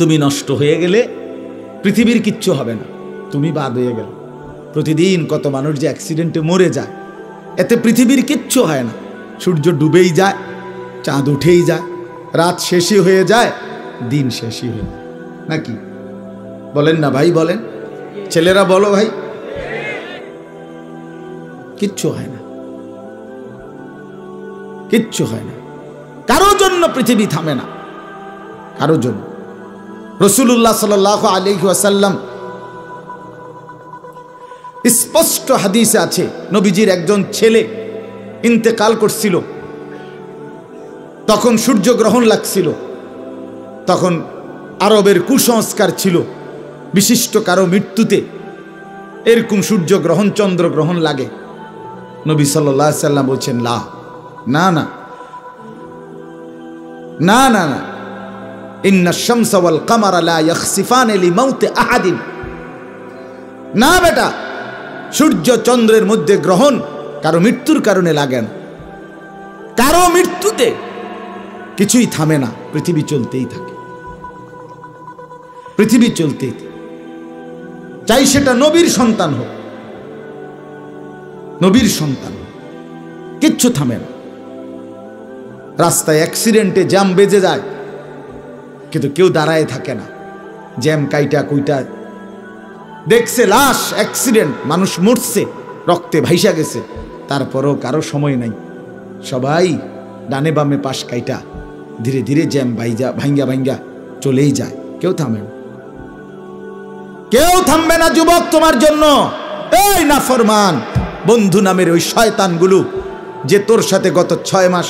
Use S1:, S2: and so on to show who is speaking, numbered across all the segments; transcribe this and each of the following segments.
S1: তুমি নষ্ট হয়ে গেলে পৃথিবীর কিচ্ছু হবে না, তুমি বাদ হয়ে গেল। প্রতিদিন কত মানুষ যে অ্যাক্সিডেন্টে মরে যায়, এতে পৃথিবীর কিচ্ছু হয় না। সূর্য ডুবেই যায়, চাঁদ উঠেই যায়, রাত শেষই হয়ে যায়, দিন শেষই হয়ে যায়, নাকি বলেন না ভাই? বলেন ছেলেরা, বলো ভাই, কিচ্ছু হয় না, কিচ্ছু হয় না। কারো জন্য পৃথিবী থামে না, কারো জন্য। রাসূলুল্লাহ সাল্লাল্লাহু আলাইহি ওয়াসাল্লাম স্পষ্ট হাদিসে আছে, নবীজির একজন ছেলে ইন্তেকাল করছিল, তখন সূর্যগ্রহণ লাগছিল। তখন আরবের কুসংস্কার ছিল, বিশিষ্ট কারো মৃত্যুতে এরকম সূর্যগ্রহণ চন্দ্রগ্রহণ লাগে। নবী সাল্লাল্লাহু আলাইহি ওয়াসাল্লাম বলছেন, না না না না না না, ইন্না শামসা ওয়াল কামারা লা ইয়াখসিফানি লিমাউতি আহাদিন। না বেটা, সূর্য চন্দ্রের মধ্যে গ্রহণ কারো মৃত্যুর কারণে লাগে না। কারো মৃত্যুতে কিছুই থামে না, পৃথিবী চলতেই থাকে, পৃথিবী চলতেই থাকে। চাই সেটা নবীর সন্তান হোক, নবীর সন্তান, কিচ্ছু থামে না। রাস্তায় অ্যাক্সিডেন্টে জ্যাম বেজে যায়, কিন্তু কেউ দাঁড়ায় থাকে না। জ্যাম কাইটা কুইটা দেখছে, লাশ, অ্যাক্সিডেন্ট, মানুষ মরছে, রক্তে ভাইসা গেছে, তারপরও কারো সময় নাই। সবাই ডানে বামে পাশ কাইটা ধীরে ধীরে জ্যাম ভাঙ্গা ভাঙ্গা চলেই যায়, কেউ থামে না, কেউ থামবে না যুবক তোমার জন্য। এই নাফরমান বন্ধু নামের ওই শয়তানগুলো যে তোর সাথে গত 6 মাস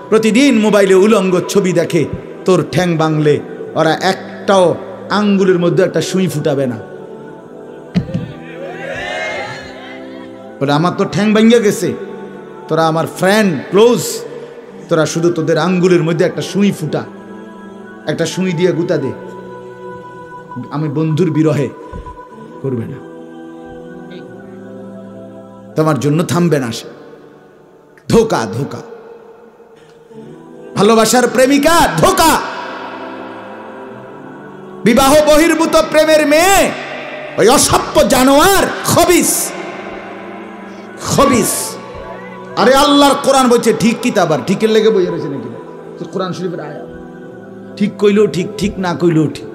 S1: প্রতিদিন মোবাইলে উলঙ্গ ছবি দেখে, তোর ঠ্যাং বাংলে ওরা একটাও আঙ্গুলের মধ্যে একটা সুই ফুটাবে না। আমার তো ঠ্যাং ভাঙ্গা গেছে, তোরা আমার ফ্রেন্ড ক্লোজ, তোরা শুধু তোদের আঙ্গুলের মধ্যে একটা সুই ফুটা, একটা সুই দিয়ে গুতা দে, আমি বন্ধুর বিরহে করবে না, তোমার জন্য থামবে না সে। ধোকা, ধোকা, ভালোবাসার প্রেমিকা ধোকা, বিবাহ বহির্ভূত প্রেমের মেয়ে ওই অসভ্য জানোয়ার, খবিস, খবিস। আরে আল্লাহর কোরআন বলছে ঠিক কিতাব, আর ঠিকের লেগে বইয়া রয়েছে নাকি? কোরআন শরীফের আয়াত, ঠিক কইলেও ঠিক, ঠিক না কইলেও ঠিক।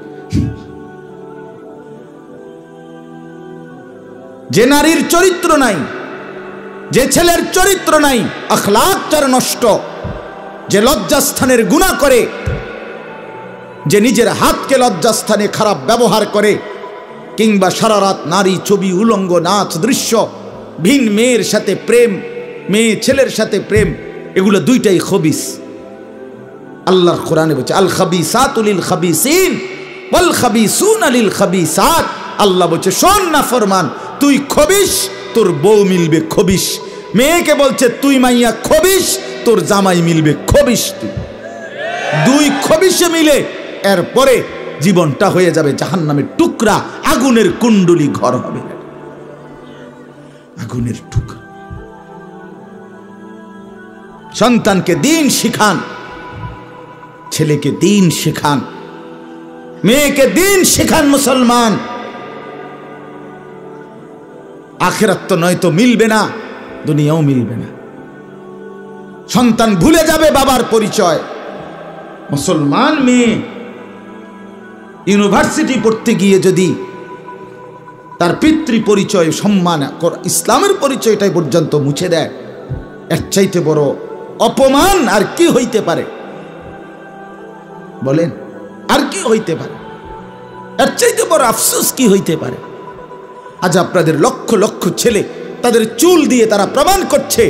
S1: যে নারীর চরিত্র নাই, যে ছেলের চরিত্র নাই, আখলাক তার নষ্ট, যে লজ্জাস্থানের গুনাহ করে, যে নিজের হাতকে লজ্জাস্থানে খারাপ ব্যবহার করে, কিংবা সারা রাত নারী ছবি, উলঙ্গ নাচ দৃশ্য, ভিন মেয়ের সাথে প্রেম, মেয়ে ছেলের সাথে প্রেম, এগুলো দুইটাই খবিস। আল্লাহর কোরআনে বলছে আল খাবিসাতু লিল খাবিসিন ওয়াল খাবিসুনা লিল খাবিসাত। আল্লাহ বলছে শোন না ফরমান, তুই খবিস, তোর বউ মিলবে খবিস। মেয়েকে বলছে তুই মাইয়া খবিস, তোর জামাই মিলবে খবিস। তুই দুই খবিসে মিলে এরপরে জীবনটা হয়ে যাবে জাহান্নামের টুকরা, আগুনের কুণ্ডলী ঘর হবে, আগুনের টুকরা। সন্তানকে দিন শিখান, ছেলেকে দিন শিখান, মেয়েকে দিন শিখান মুসলমান। আখিরাত তো নয়তো মিলবে না, দুনিয়াও মিলবে না। সন্তান ভুলে যাবে বাবার পরিচয়। মুসলমান মেয়ে ইউনিভার্সিটি পড়তে গিয়ে যদি তার পিতৃ পরিচয়, সম্মান, ইসলামের পরিচয়টাই পর্যন্ত মুছে দেয়, এর চাইতে বড় অপমান আর কি হইতে পারে? বলেন, আর কি হইতে পারে? এর চাইতে বড় আফসোস কি হইতে পারে? আজ আপনাদের লক্ষ লক্ষ ছেলে তাদের চুল দিয়ে তারা প্রমাণ করছে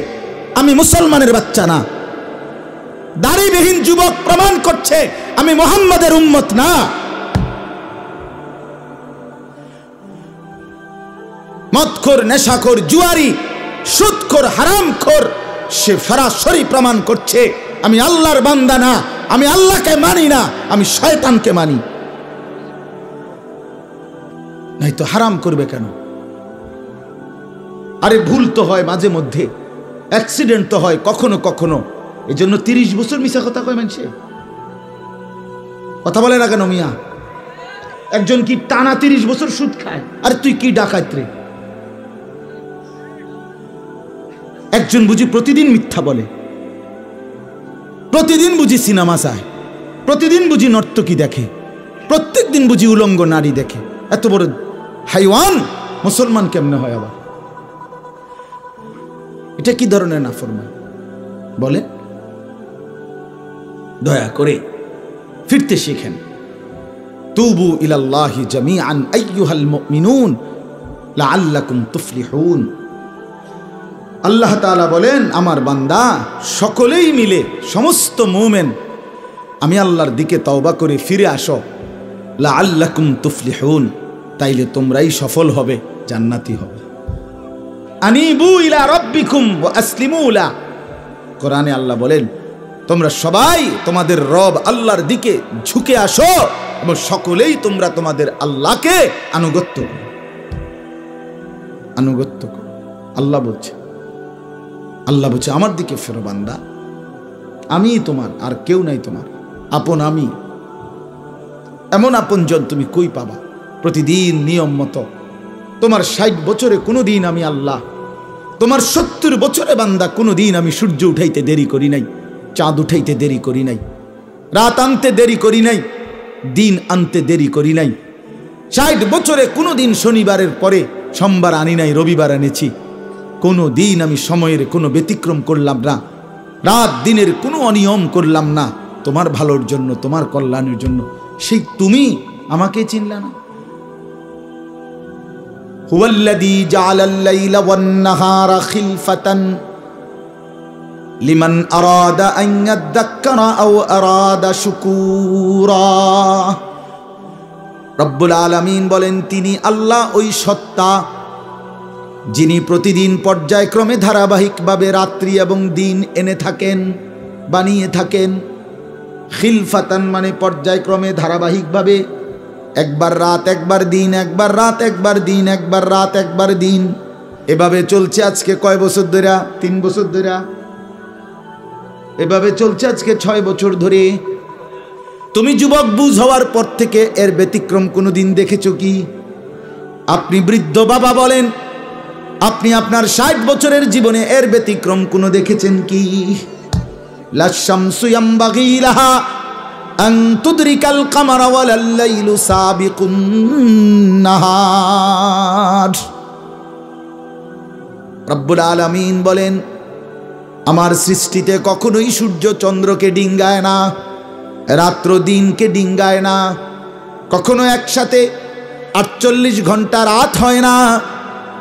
S1: আমি মুসলমানের বাচ্চা না। দাড়িবিহীন যুবক প্রমাণ করছে আমি মুহাম্মাদের উম্মত না। মদখোর, নেশাখোর, জুয়ারি, সুদখোর, হারামখোর, সে সরাসরি প্রমাণ করছে আমি আল্লাহর বান্দা না, আমি আল্লাহকে মানি না, আমি শয়তানকে মানি। নাই তো হারাম করবে কেন? আরে ভুল তো হয় মাঝে মধ্যে, অ্যাক্সিডেন্ট তো হয় কখনো কখনো, এই জন্য 30 বছর মিশা কথা কয় মানুষে। কথা বলে না কেন মিয়া? একজন কি টানা 30 বছর সুদ খায়? আর তুই কি ডাকাত রে? একজন বুঝি প্রতিদিন মিথ্যা বলে, প্রতিদিন বুঝি সিনেমা চায়, প্রতিদিন বুঝি নর্তকী দেখে, প্রত্যেক দিন বুঝি উলঙ্গ নারী দেখে। এত বড় হাইওয়ান মুসলমান কেমনে হয় আবার? এটা কি ধরনের নাফরমান বলে? দয়া করে ফিরতে শিখেন। তুবু ইলাল্লাহি জামিআন আইয়ুহাল মুমিনুন লাআল্লাকুম তুফলিহুন। আল্লাহ তাআলা বলেন, আমার বান্দা সকলেই মিলে, সমস্ত মুমিন আমি আল্লাহর দিকে তওবা করে ফিরে আসো, লাআল্লাকুম তুফলিহুন, তাইলে তোমরাই সফল হবে, জান্নাতি হবে। আনিবু ইলা রাব্বিকুম ওয়া আসলিমু লা। কোরআনে আল্লাহ বলেন, তোমরা সবাই তোমাদের রব আল্লাহর দিকে ঝুঁকে আসো এবং সকলেই তোমরা তোমাদের আল্লাহকে আনুগত্য করো, আনুগত্য করো। আল্লাহ বলছে, আল্লাহ বলছে আমার দিকে ফেরো বান্দা, আমি তোমার, আর কেউ নাই তোমার আপন। আমি এমন আপনজন তুমি কই পাবা? প্রতিদিন নিয়ম মতো তোমার 60 বছরে কোনোদিন আমি আল্লাহ, তোমার 70 বছরে বান্দা কোনোদিন আমি সূর্য উঠাইতে দেরি করি নাই, চাঁদ উঠাইতে দেরি করি নাই, রাত আনতে দেরি করি নাই, দিন আনতে দেরি করি নাই। 60 বছরে কোনোদিন শনিবারের পরে সোমবার আনি নাই, রবিবার এনেছি। কোনো দিন আমি সময়ের কোনো ব্যতিক্রম করলাম না, রাত দিনের কোনো অনিয়ম করলাম না, তোমার ভালোর জন্য, তোমার কল্যাণের জন্য। সেই তুমি আমাকে চিনলা না? হুয়াল্লাযী জাআলাল লাইলা ওয়ান নাহারা খিলফাতান লিমান আরাদা আন ইয়াযাক্কারা আও আরাদা শুকুরা। রব্বুল আলামিন বলেন, তিনি আল্লাহ ওই সত্তা যিনি প্রতিদিন পর্যায়ক্রমে ধারাবাহিকভাবে রাত্রি এবং দিন এনে থাকেন, বানিয়ে থাকেন। খিলফাতান মানে পর্যায়ক্রমে ধারাবাহিকভাবে, একবার রাত একবার দিন, একবার রাত একবার দিন, একবার রাত একবার দিন, এভাবে চলছে আজকে কয় বছর ধরে? 3 বছর ধরে। এভাবে চলছে আজকে 6 বছর ধরে। তুমি যুবক বুঝ হওয়ার পর থেকে এর ব্যতিক্রম কোনোদিন দেখেছো কি? আপনি বৃদ্ধ বাবা বলেন, আপনি আপনার 60 বছরের জীবনে এর ব্যতিক্রম কোনো দেখেছেন কি? লা শামসু ইয়ামবাগি লাহা আন তুদরিকাল কামারা ওয়ালাল লাইলু সাবিকুন নাহার। রব্বুল আলামিন বলেন, আমার সৃষ্টিতে কখনোই সূর্য চন্দ্রকে ডিঙ্গায় না, রাত্র দিনকে ডিঙ্গায় না, কখনো একসাথে 48 ঘন্টা রাত হয় না,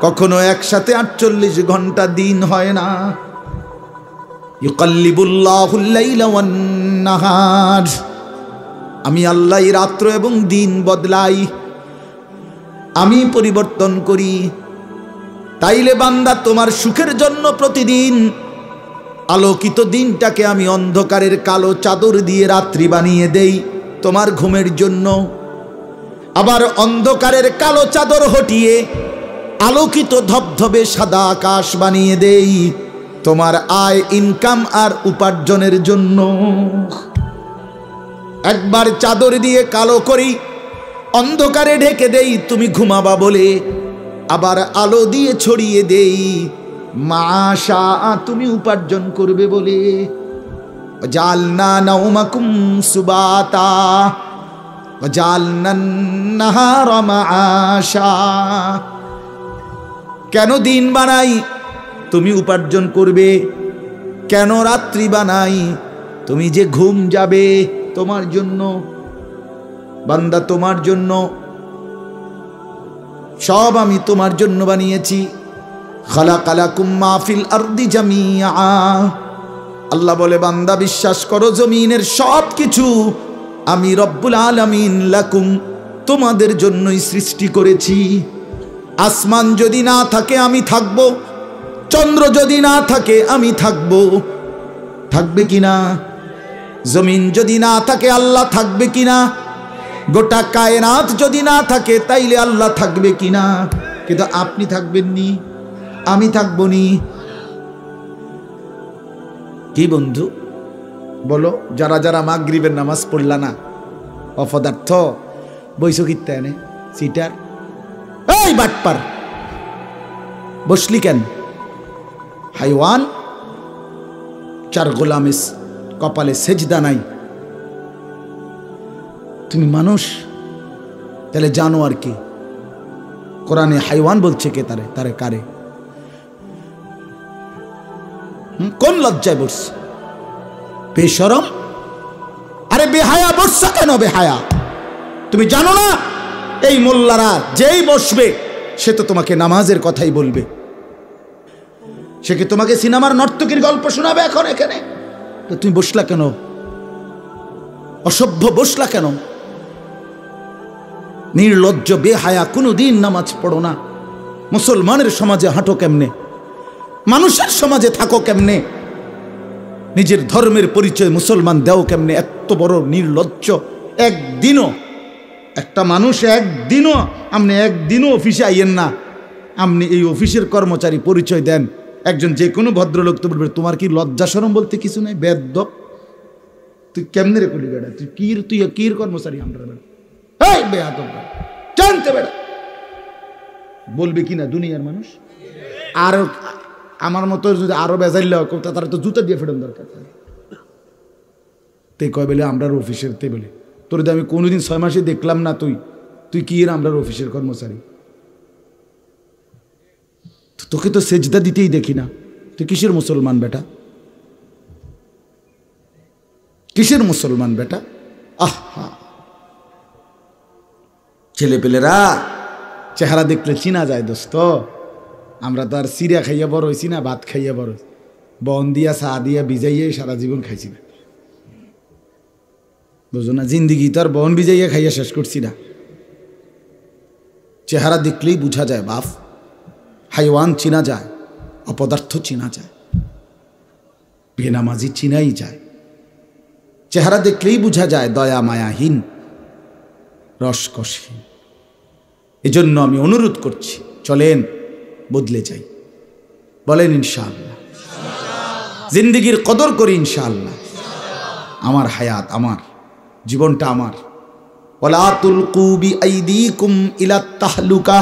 S1: কখনো একসাথে 48 ঘন্টা দিন হয় না। ইউকাল্লিবুল্লাহুল লাইলা ওয়ান নাহার, আমি আল্লাহ রাত্র এবং দিন বদলাই, আমি পরিবর্তন করি। তাইলে বান্দা তোমার সুখের জন্য প্রতিদিন আলোকিত দিনটাকে আমি অন্ধকারের কালো চাদর দিয়ে রাত্রি বানিয়ে দেই তোমার ঘুমের জন্য, আবার অন্ধকারের কালো চাদর হটিয়ে আলোকিত ধবধবে সাদা আকাশ বানিয়ে দেই তোমার আয়, ইনকাম আর উপার্জনের জন্য। একবার চাদর দিয়ে কালো করি, অন্ধকারে ঢেকে দেই তুমি ঘুমাবা বলে, আবার আলো দিয়ে ছড়িয়ে দেই মাশা তুমি উপার্জন করবে বলে। জালনা নাউমাকুম সুবাতা জালনান নাহারা মাআশা। কেন দিন বানাই? তুমি উপার্জন করবে। কেন রাত্রি বানাই? তুমি যে ঘুম যাবে, তোমার জন্য বান্দা, তোমার জন্য। সব আমি তোমার জন্য বানিয়েছি। খালাকালাকুম মা ফিল আরদি জামিআ। আল্লাহ বলে, বান্দা বিশ্বাস করো, জমিনের সব কিছু আমি রব্বুল আলামিন লাকুম তোমাদের জন্যই সৃষ্টি করেছি। আসমান যদি না থাকে আমি থাকব, চন্দ্র যদি না থাকে আমি থাকব, থাকবে কিনা? জমিন যদি না থাকে আল্লাহ থাকবে কিনা? গোটা কায়নাত যদি না থাকে তাইলে আল্লাহ থাকবে কিনা? কিন্তু আপনি থাকবেন নি, আমি থাকবো নি। কি বন্ধু বলো, যারা যারা মাগরিবের নামাজ পড়লা না, অপদার্থ, বইছো কিত্তে এনে সিটার, এই বাটপার বসলি কেন? হাইওয়ান, চার গোলামের কপালে সেজদা নাই, তুমি মানুষ, তাহলে জানো আর কি? কোরআনে হাইওয়ান বলছে কে? তারে তারে কারে? কোন লজ্জায় বসছে? বেশরম, আরে বেহায়া বসছা কেন? বেহায়া, তুমি জানো না এই মোল্লারা যেই বসবে সে তো তোমাকে নামাজের কথাই বলবে। সে কি তোমাকে সিনেমার নর্তকীর গল্প শোনাবে এখন এখানে? তো তুমি বসলা কেন? অসভ্য বসলা কেন? নির্লজ্জ বেহায়া, কোনোদিন নামাজ পড়ো না। মুসলমানের সমাজে হাঁটো কেমনে? মানুষের সমাজে থাকো কেমনে? নিজের ধর্মের পরিচয় মুসলমান দেও কেমনে? এত বড় নির্লজ্জ। একদিনও একটা মানুষ আপনি একদিনও অফিসে আইয়েন না, আপনি এই অফিসের কর্মচারী পরিচয় দেন, একজন যে কোনো ভদ্রলোক তো বলবে তোমার কি লজ্জা শরম বলতে কিছু নাই? বেদ্য, তুই কেমনে রে করলি বেড়া? তুই কির কর্মচারী? আমরা বেড়া এই বেয়াদব জানতে বেড়া বলবে কি না দুনিয়ার মানুষ? আর আমার মতো যদি আরো বেজাইল তারা তো জুতা দিয়ে ফেরন দরকার। তে কয় বলে আমরার অফিসের, তে বলে তোর আমি কোনোদিন 6 মাসে দেখলাম না, তুই কি এর আমরার অফিসের কর্মচারী? তোকে তো সেজদা দিতেই দেখি না, তুই কিসের মুসলমান বেটা? কিসের মুসলমান বেটা? আহা, ছেলে পেলেরা চেহারা দেখলে চিনা যায় দোস্ত। আমরা তো আর সিরিয়া খাইয়া বড় হয়েছি না, ভাত খাইয়া বড়, বন দিয়া চা দিয়া ভিজাইয়া সারা জীবন খাইছি না, বুঝো না? জিন্দিগি তো আর বন ভিজাইয়া খাইয়া শেষ করছি না। চেহারা দেখলেই বুঝা যায় বাপ, হাইওয়ান চিনা যায়, অপদার্থ চিনা যায়, বেনামাজি চিনাই যায়। চেহারা দেখলেই বুঝা যায় দয়া মায়াহীন, রসকসহীন। এজন্য আমি অনুরোধ করছি, চলেন বদলে যাই, বলেন ইনশাআল্লাহ। জিন্দিগির কদর করি ইনশাআল্লাহ। আমার হায়াত, আমার জীবনটা আমার। ওয়ালা তুলকু বিআইদিকুম ইলাত তাহলুকা।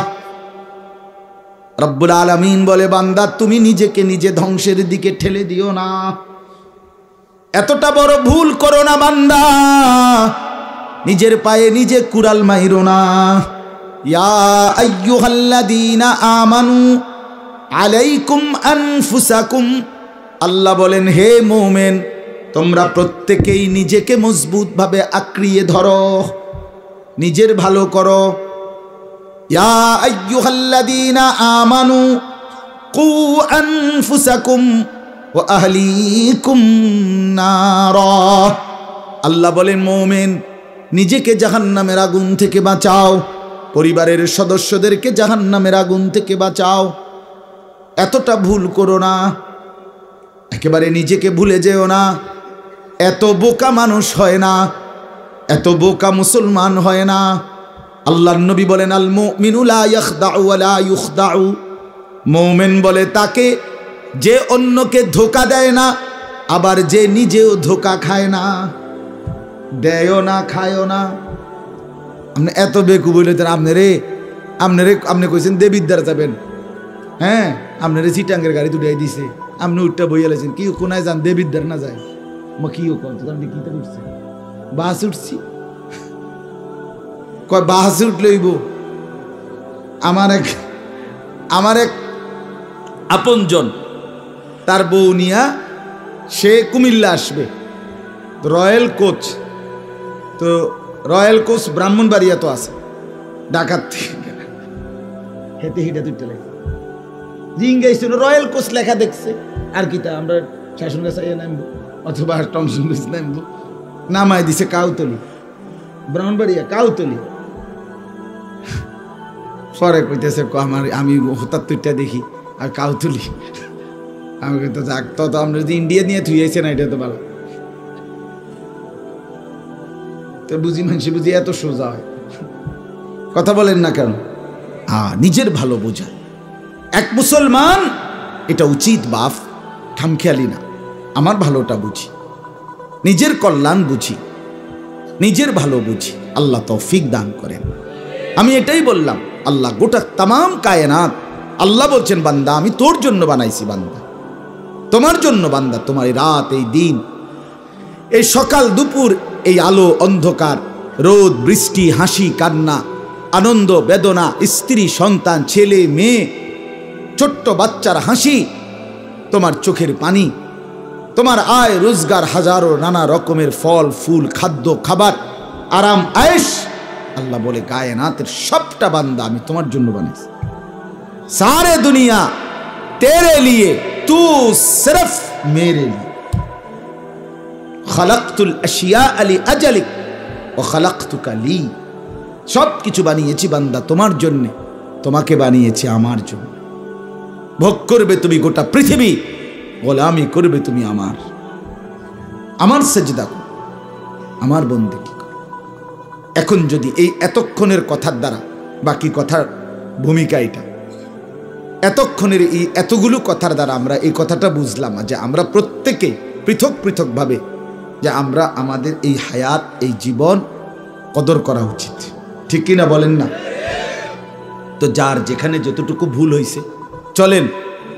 S1: রব্বুল আলামিন বলে, বান্দা তুমি নিজেকে নিজে ধ্বংসের দিকে ঠেলে দিও না, এতটা বড় ভুল করো না বান্দা, নিজের পায়ে নিজে কুড়াল মাইরো না। ইয়া আইয়ুহাল্লাযীনা আমানু আলাইকুম আনফুসাকুম, আল্লাহ বলেন হে মুমিন তোমরা প্রত্যেকেই নিজেকে মজবুতভাবে আঁকড়িয়ে ধরো, নিজের ভালো করো। ইয়া আইয়ুহাল্লাযীনা আমানু কু আনফুসাকুম ওয়া আহলিকুম নারা, আল্লাহ বলেন মুমিন নিজেকে জাহান্নামের আগুন থেকে বাঁচাও, পরিবারের সদস্যদেরকে জাহান্নামের আগুন থেকে বাঁচাও। এতটা ভুল করো না, একেবারে নিজেকে ভুলে যেও না। এত বোকা মানুষ হয় না, এত বোকা মুসলমান হয় না। আল্লাহর নবী বলেন, আল মুমিনু লা ইয়াখদাউ ওয়া লা ইউখদাউ, মুমিন বলে তাকে যে অন্যকে ধোঁকা দেয় না, আবার যে নিজেও ধোঁকা খায় না। দেয়ও না, খায়ও না। আপনি এত বেকু বললেন, আপনি কইছেন দেবিদ্বার যাবেন, হ্যাঁ আপনারে চিটাঙ্গের গাড়ি দুটাই দিছে, আপনি উঠটা বইয়া লেছেন কি কোনায় যান, দেবিদ্বার না যায়? মা কি আপনি কি উঠছে? বাস উঠছি, কয় বাস উঠলেইব। আমার এক আপনজন, তার বউ নিয়া সে কুমিল্লা আসবে, রয়্যাল কোচ, তো রয়্যাল কোচ ব্রাহ্মণবাড়িয়া তো আছে, ঢাকার হেঁটে হেঁটে দুইটা লেখা জিঙ্গাইছিল, রয়্যাল কোচ লেখা দেখছে। আর কি তা আমরা শাসন গাছ নামবো অথবা টমসন গাছ নামবো, নামায় দিছে কাউতলি, ব্রাহ্মণবাড়িয়া কাউতলি। পরে কইতেছে আমি হঠাৎ তুইটা দেখি আর কাউতলি, আমি তো যাক, তো আমরা যদি ইন্ডিয়া নিয়ে থুইয়েছে না, এটা তো ভালো। তো বুঝি মানুষ বুঝি এত সোজা হয়, কথা বলেন না কেন? নিজের ভালো বোঝা এক মুসলমান, এটা উচিত বাপ, খামখেয়ালি না। আমার ভালোটা বুঝি, নিজের কল্যাণ বুঝি, নিজের ভালো বুঝি। আল্লাহ তৌফিক দান করেন। আমি এটাই বললাম, আল্লাহ গোটা তামাম কায়নাত, আল্লাহ বলছেন বান্দা আমি তোর জন্য বানাইছি, বান্দা তোমার জন্য, বান্দা তোমার এই রাত, এই দিন, এই সকাল দুপুর, এই আলো অন্ধকার, রোদ বৃষ্টি, হাসি কান্না, আনন্দ বেদনা, স্ত্রী সন্তান, ছেলে মেয়ে, ছোট্ট বাচ্চার হাসি, তোমার চোখের পানি, তোমার আয় রোজগার, হাজারো নানা রকমের ফল ফুল, খাদ্য খাবার, আরাম আয়েশ, আল্লাহ বলে কায়নাতের সবটা বান্দা আমি তোমার জন্য বানাইছি। सारे दुनिया तेरे लिए, तू सिर्फ मेरे लिए। खलक़तुल अशिया अली अजलिक व खलक़तुका ली। सब किछु बानिয়েছি বান্দা তোমার জন্য, তোমাকে বানিয়েছি আমার জন্য। ভোগ করবে তুমি গোটা পৃথিবী, গোলামি করবে তুমি আমার সেজদা করো, আমার বন্দেগী করো। এখন যদি এই এতক্ষণের কথার দ্বারা, বাকি কথার ভূমিকা এটা, এতক্ষণের এই এতগুলো কথার দ্বারা আমরা এই কথাটা বুঝলাম যে আমরা প্রত্যেকে পৃথক পৃথকভাবে যে আমরা আমাদের এই হায়াত, এই জীবন কদর করা উচিত, ঠিক কিনা বলেন না? তো যার যেখানে যতটুকু ভুল হয়েছে, চলেন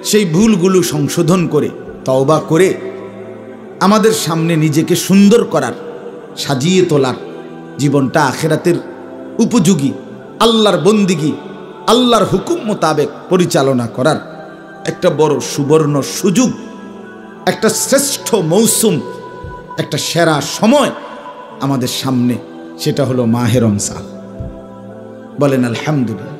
S1: সেই ভুলগুলো সংশোধন করে তওবা করে আমাদের সামনে নিজেকে সুন্দর করার, সাজিয়ে তোলার, জীবনটা আখিরাতের উপযোগী, আল্লাহর বন্দিগি, আল্লাহর হুকুম মোতাবেক পরিচালনা করার একটা বড় সুবর্ণ সুযোগ, একটা শ্রেষ্ঠ মৌসুম, একটা সেরা সময় আমাদের সামনে, সেটা হলো মাহে রমজান। বলেন আলহামদুলিল্লাহ।